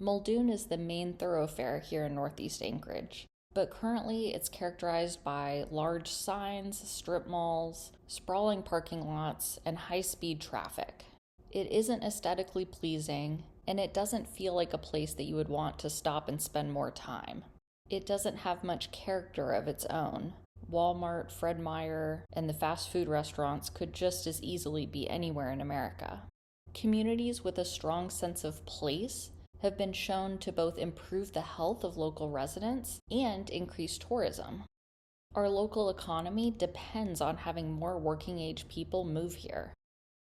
Muldoon is the main thoroughfare here in Northeast Anchorage, but currently it's characterized by large signs, strip malls, sprawling parking lots, and high-speed traffic. It isn't aesthetically pleasing, and it doesn't feel like a place that you would want to stop and spend more time. It doesn't have much character of its own. Walmart, Fred Meyer, and the fast food restaurants could just as easily be anywhere in America. Communities with a strong sense of place have been shown to both improve the health of local residents and increase tourism. Our local economy depends on having more working-age people move here,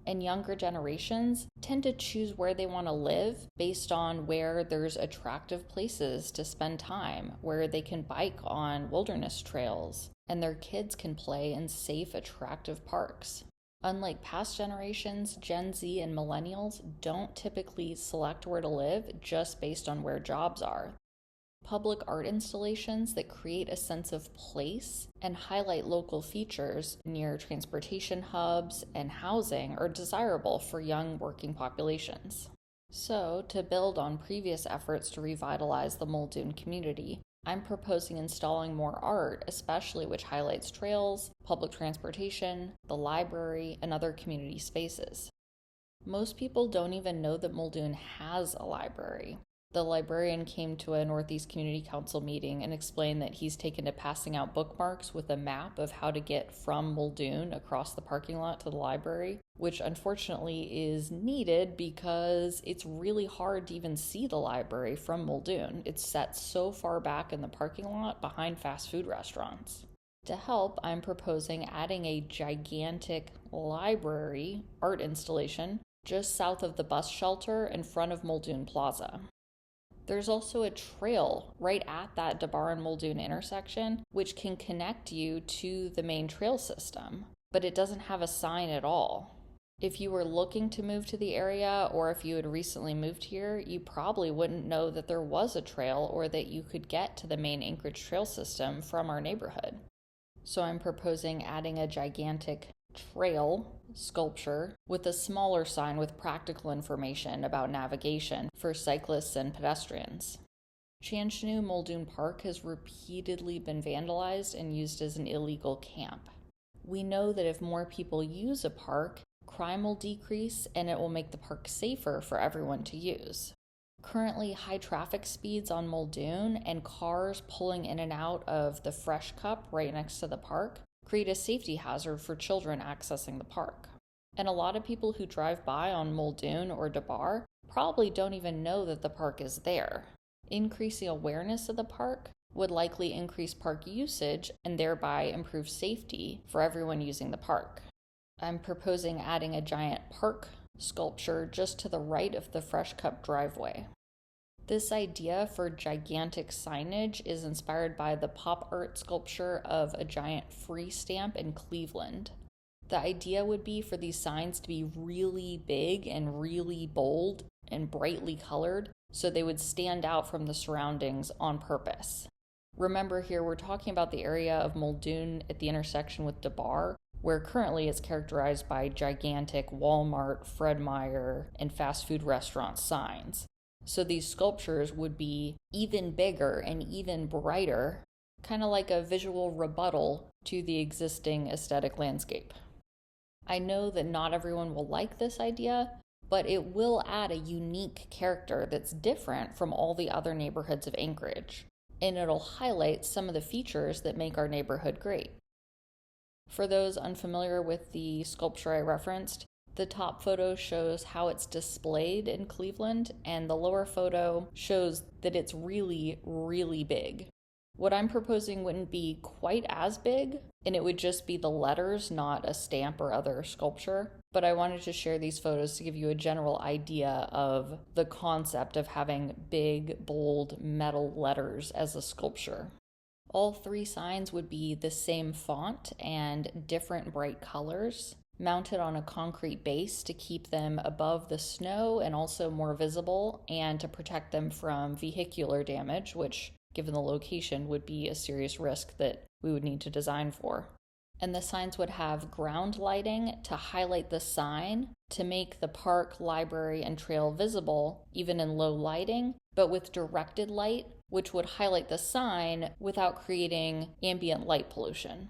and younger generations tend to choose where they want to live based on where there's attractive places to spend time, where they can bike on wilderness trails, and their kids can play in safe, attractive parks. Unlike past generations, Gen Z and millennials don't typically select where to live just based on where jobs are. Public art installations that create a sense of place and highlight local features near transportation hubs and housing are desirable for young working populations. So, to build on previous efforts to revitalize the Muldoon community, I'm proposing installing more art, especially which highlights trails, public transportation, the library, and other community spaces. Most people don't even know that Muldoon has a library. The librarian came to a Northeast Community Council meeting and explained that he's taken to passing out bookmarks with a map of how to get from Muldoon across the parking lot to the library, which unfortunately is needed because it's really hard to even see the library from Muldoon. It's set so far back in the parking lot behind fast food restaurants. To help, I'm proposing adding a gigantic library art installation just south of the bus shelter in front of Muldoon Plaza. There's also a trail right at that DeBar and Muldoon intersection, which can connect you to the main trail system, but it doesn't have a sign at all. If you were looking to move to the area, or if you had recently moved here, you probably wouldn't know that there was a trail or that you could get to the main Anchorage trail system from our neighborhood. So I'm proposing adding a gigantic trail sculpture with a smaller sign with practical information about navigation for cyclists and pedestrians. Chanchenu Muldoon Park has repeatedly been vandalized and used as an illegal camp. We know that if more people use a park, crime will decrease and it will make the park safer for everyone to use. Currently, high traffic speeds on Muldoon and cars pulling in and out of the Fresh Cup right next to the park create a safety hazard for children accessing the park. And a lot of people who drive by on Muldoon or DeBar probably don't even know that the park is there. Increasing awareness of the park would likely increase park usage and thereby improve safety for everyone using the park. I'm proposing adding a giant park sculpture just to the right of the Fresh Cup driveway. This idea for gigantic signage is inspired by the pop art sculpture of a giant free stamp in Cleveland. The idea would be for these signs to be really big and really bold and brightly colored, so they would stand out from the surroundings on purpose. Remember here, we're talking about the area of Muldoon at the intersection with DeBar, where currently it's characterized by gigantic Walmart, Fred Meyer, and fast food restaurant signs. So these sculptures would be even bigger and even brighter, kind of like a visual rebuttal to the existing aesthetic landscape. I know that not everyone will like this idea, but it will add a unique character that's different from all the other neighborhoods of Anchorage, and it'll highlight some of the features that make our neighborhood great. For those unfamiliar with the sculpture I referenced, the top photo shows how it's displayed in Cleveland, and the lower photo shows that it's really, really big. What I'm proposing wouldn't be quite as big, and it would just be the letters, not a stamp or other sculpture. But I wanted to share these photos to give you a general idea of the concept of having big, bold metal letters as a sculpture. All three signs would be the same font and different bright colors, mounted on a concrete base to keep them above the snow and also more visible, and to protect them from vehicular damage, which, given the location, would be a serious risk that we would need to design for. And the signs would have ground lighting to highlight the sign to make the park, library, and trail visible, even in low lighting, but with directed light, which would highlight the sign without creating ambient light pollution.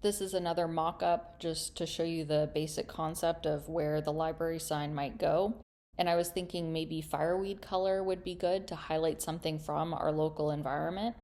This is another mock-up just to show you the basic concept of where the library sign might go. And I was thinking maybe fireweed color would be good to highlight something from our local environment.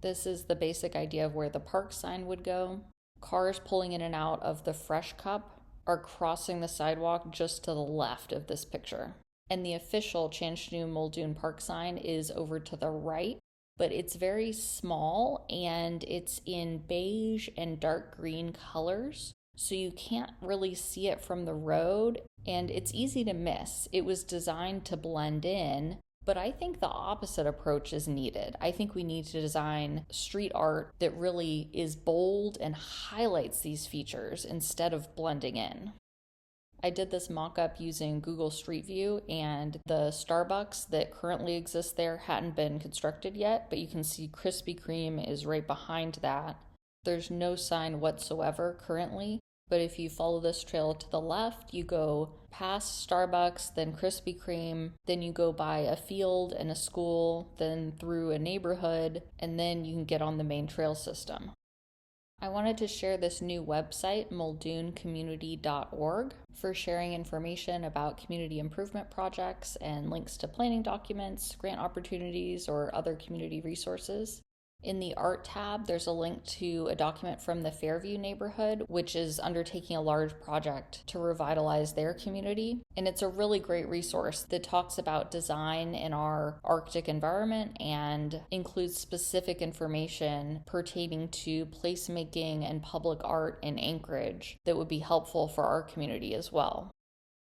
This is the basic idea of where the park sign would go. Cars pulling in and out of the Fresh Cup are crossing the sidewalk just to the left of this picture. And the official Chanchnu Muldoon Park sign is over to the right, but it's very small and it's in beige and dark green colors, so you can't really see it from the road, and it's easy to miss. It was designed to blend in, but I think the opposite approach is needed. I think we need to design street art that really is bold and highlights these features instead of blending in. I did this mock-up using Google Street View, and the Starbucks that currently exists there hadn't been constructed yet, but you can see Krispy Kreme is right behind that. There's no sign whatsoever currently, but if you follow this trail to the left, you go past Starbucks, then Krispy Kreme, then you go by a field and a school, then through a neighborhood, and then you can get on the main trail system. I wanted to share this new website, muldoon.community.org, for sharing information about community improvement projects and links to planning documents, grant opportunities, or other community resources. In the Art tab, there's a link to a document from the Fairview neighborhood, which is undertaking a large project to revitalize their community. And it's a really great resource that talks about design in our Arctic environment and includes specific information pertaining to placemaking and public art in Anchorage that would be helpful for our community as well.